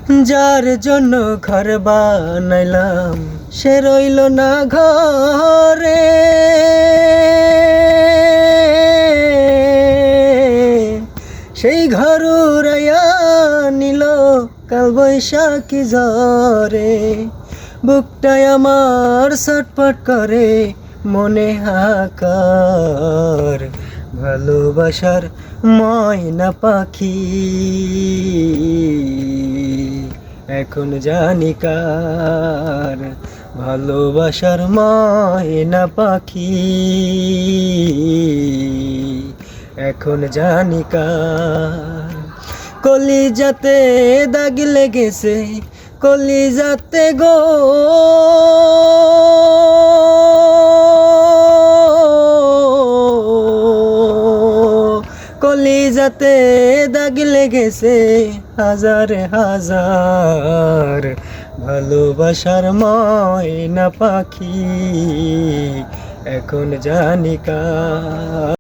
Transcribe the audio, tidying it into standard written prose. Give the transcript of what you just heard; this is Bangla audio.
যার জন্য ঘর বানাইলাম সে রইল না ঘরে, সেই ঘর উড়াইয়া নিল কাল বৈশাখী ঝড়ে। বুকটায় আমার ছটফট করে মনে হাহাকার, ভালোবাসার ময়না পাখি এখন জানি কার। ভালোবাসার ময়না পাখি এখন জানি কার। কলিজাতে দাগ লেগেছে কলিজাতে গো, কলিজাতে দাগ লেগেছে হাজার হাজার। ভালোবাসার ময়না পাখি এখন জানি কার।